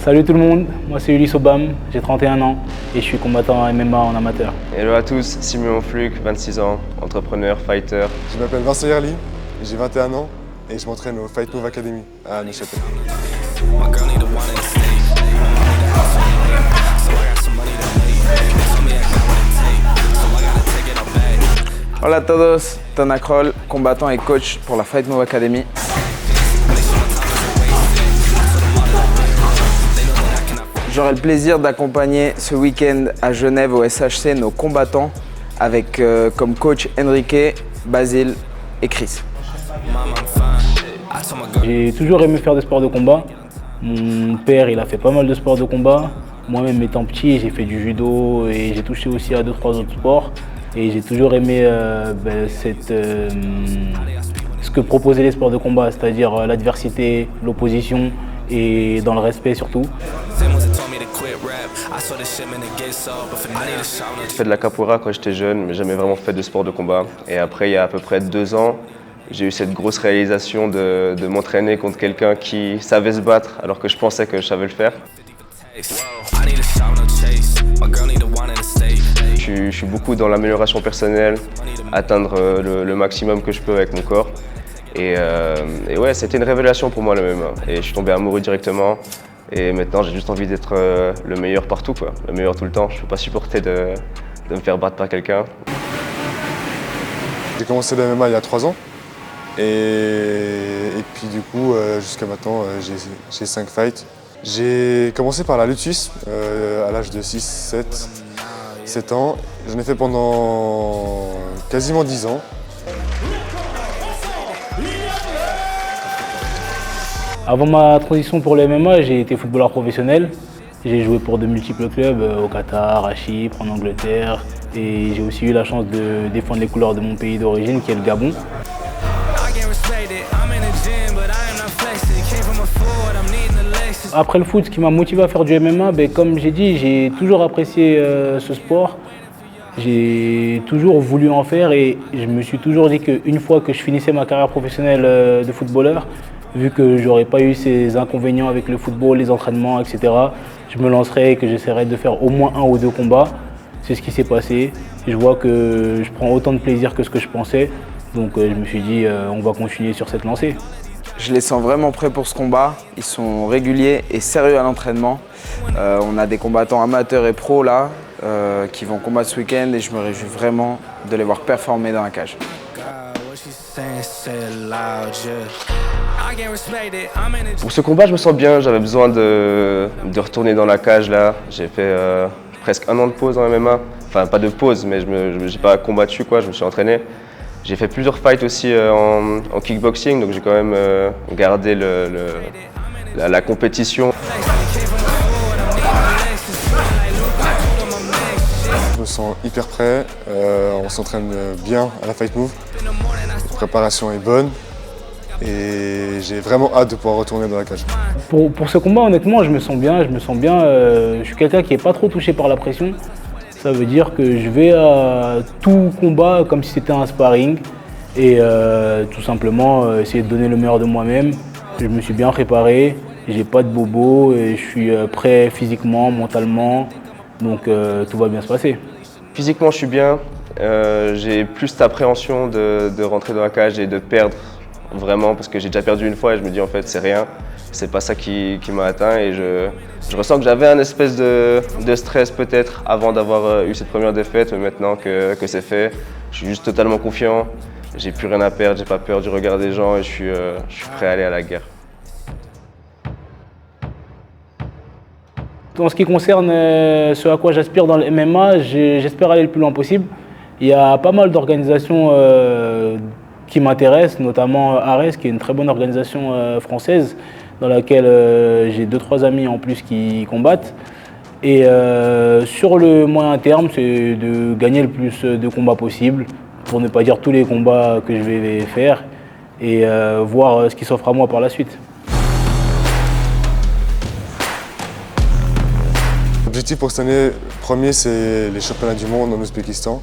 Salut tout le monde, moi c'est Ulysse Obam, j'ai 31 ans et je suis combattant MMA en amateur. Hello à tous, Simon Fluc, 26 ans, entrepreneur, fighter. Je m'appelle Vincent Yerli, j'ai 21 ans et je m'entraîne au Fight Move Academy à Neuchâtel. Hola a todos, Tana Kroll, combattant et coach pour la Fight Move Academy. J'aurai le plaisir d'accompagner ce week-end à Genève au SHC nos combattants avec comme coach Enrique, Basile et Chris. J'ai toujours aimé faire des sports de combat. Mon père il a fait pas mal de sports de combat. Moi-même étant petit j'ai fait du judo et j'ai touché aussi à 2-3 autres sports. Et j'ai toujours aimé ce que proposaient les sports de combat, c'est-à-dire l'adversité, l'opposition et dans le respect surtout. J'ai fait de la capoeira quand j'étais jeune, mais jamais vraiment fait de sport de combat. Et après, il y a à peu près 2 ans, j'ai eu cette grosse réalisation de m'entraîner contre quelqu'un qui savait se battre alors que je pensais que je savais le faire. Je suis beaucoup dans l'amélioration personnelle, atteindre le maximum que je peux avec mon corps. Et ouais, c'était une révélation pour moi le MMA. Et je suis tombé amoureux directement. Et maintenant, j'ai juste envie d'être le meilleur partout, quoi. Le meilleur tout le temps. Je ne peux pas supporter de me faire battre par quelqu'un. J'ai commencé le MMA il y a 3 ans. Et puis du coup, jusqu'à maintenant, j'ai 5 fights. J'ai commencé par la lutte suisse à l'âge de 7 ans. J'en ai fait pendant quasiment 10 ans. Avant ma transition pour le MMA, j'ai été footballeur professionnel. J'ai joué pour de multiples clubs au Qatar, à Chypre, en Angleterre. Et j'ai aussi eu la chance de défendre les couleurs de mon pays d'origine, qui est le Gabon. Après le foot, ce qui m'a motivé à faire du MMA, comme j'ai dit, j'ai toujours apprécié ce sport. J'ai toujours voulu en faire et je me suis toujours dit qu'une fois que je finissais ma carrière professionnelle de footballeur, vu que j'aurais pas eu ces inconvénients avec le football, les entraînements, etc., je me lancerais et que j'essaierais de faire au moins 1 ou 2 combats. C'est ce qui s'est passé. Je vois que je prends autant de plaisir que ce que je pensais. Donc je me suis dit, on va continuer sur cette lancée. Je les sens vraiment prêts pour ce combat. Ils sont réguliers et sérieux à l'entraînement. On a des combattants amateurs et pros là qui vont combattre ce week-end et je me réjouis vraiment de les voir performer dans la cage. Pour ce combat, je me sens bien. J'avais besoin de retourner dans la cage là. J'ai fait presque 1 an de pause en MMA. Enfin, pas de pause, mais je n'ai pas combattu, quoi. Je me suis entraîné. J'ai fait plusieurs fights aussi en kickboxing, donc j'ai quand même gardé la compétition. Je me sens hyper prêt, on s'entraîne bien à la Fight Move. La préparation est bonne et j'ai vraiment hâte de pouvoir retourner dans la cage. Pour ce combat, honnêtement, je me sens bien. Je suis quelqu'un qui n'est pas trop touché par la pression. Ça veut dire que je vais à tout combat comme si c'était un sparring et tout simplement essayer de donner le meilleur de moi-même. Je me suis bien préparé, j'ai pas de bobo et je suis prêt physiquement, mentalement, donc tout va bien se passer. Physiquement, je suis bien. J'ai plus d'appréhension de rentrer dans la cage et de perdre vraiment parce que j'ai déjà perdu une fois et je me dis en fait c'est rien. C'est pas ça qui m'a atteint et je ressens que j'avais un espèce de stress peut-être avant d'avoir eu cette première défaite, mais maintenant que c'est fait, je suis juste totalement confiant, j'ai plus rien à perdre, j'ai pas peur du regard des gens et je suis prêt à aller à la guerre. En ce qui concerne ce à quoi j'aspire dans le MMA, j'espère aller le plus loin possible. Il y a pas mal d'organisations qui m'intéressent, notamment Ares, qui est une très bonne organisation française, dans laquelle j'ai 2-3 amis en plus qui combattent. Et sur le moyen terme, c'est de gagner le plus de combats possible, pour ne pas dire tous les combats que je vais faire, et voir ce qui s'offre à moi par la suite. L'objectif pour cette année, premier, c'est les championnats du monde en Ouzbékistan.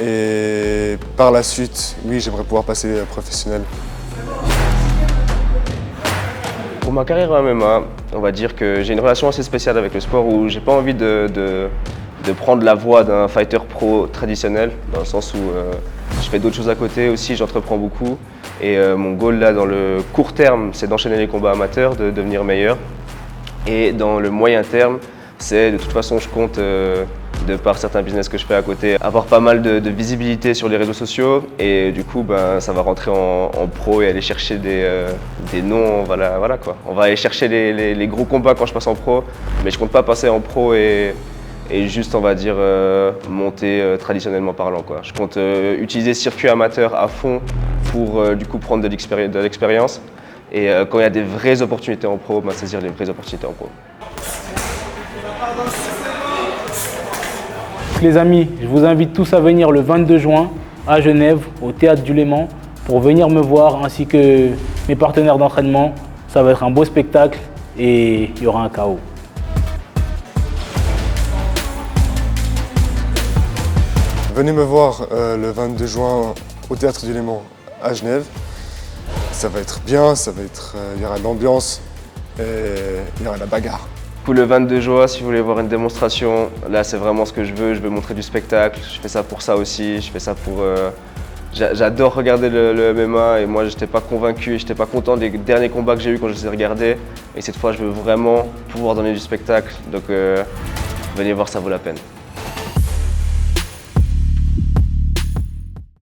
Et par la suite, oui, j'aimerais pouvoir passer professionnel. Pour ma carrière en MMA, on va dire que j'ai une relation assez spéciale avec le sport où j'ai pas envie de prendre la voie d'un fighter pro traditionnel, dans le sens où je fais d'autres choses à côté aussi, j'entreprends beaucoup. Et mon goal là, dans le court terme, c'est d'enchaîner les combats amateurs, de devenir meilleur. Et dans le moyen terme, c'est de toute façon, je compte, de par certains business que je fais à côté, avoir pas mal de visibilité sur les réseaux sociaux. Et du coup, ça va rentrer en pro et aller chercher des noms. Voilà quoi. On va aller chercher les gros combats quand je passe en pro, mais je compte pas passer en pro et juste, on va dire, monter traditionnellement parlant, quoi. Je compte utiliser ce circuit amateur à fond pour du coup prendre de l'expérience. Et quand il y a des vraies opportunités en pro, saisir les vraies opportunités en pro. Les amis, je vous invite tous à venir le 22 juin à Genève, au Théâtre du Léman, pour venir me voir, ainsi que mes partenaires d'entraînement. Ça va être un beau spectacle et il y aura un chaos. Venez me voir le 22 juin au Théâtre du Léman à Genève. Ça va être bien, il y aura de l'ambiance et il y aura de la bagarre. Pour le 22 juin, si vous voulez voir une démonstration, là c'est vraiment ce que je veux montrer du spectacle. Je fais ça pour ça aussi, je fais ça pour... J'adore regarder le MMA et moi j'étais pas convaincu, j'étais pas content des derniers combats que j'ai eu quand je les ai regardés. Et cette fois je veux vraiment pouvoir donner du spectacle, donc venez voir, ça vaut la peine.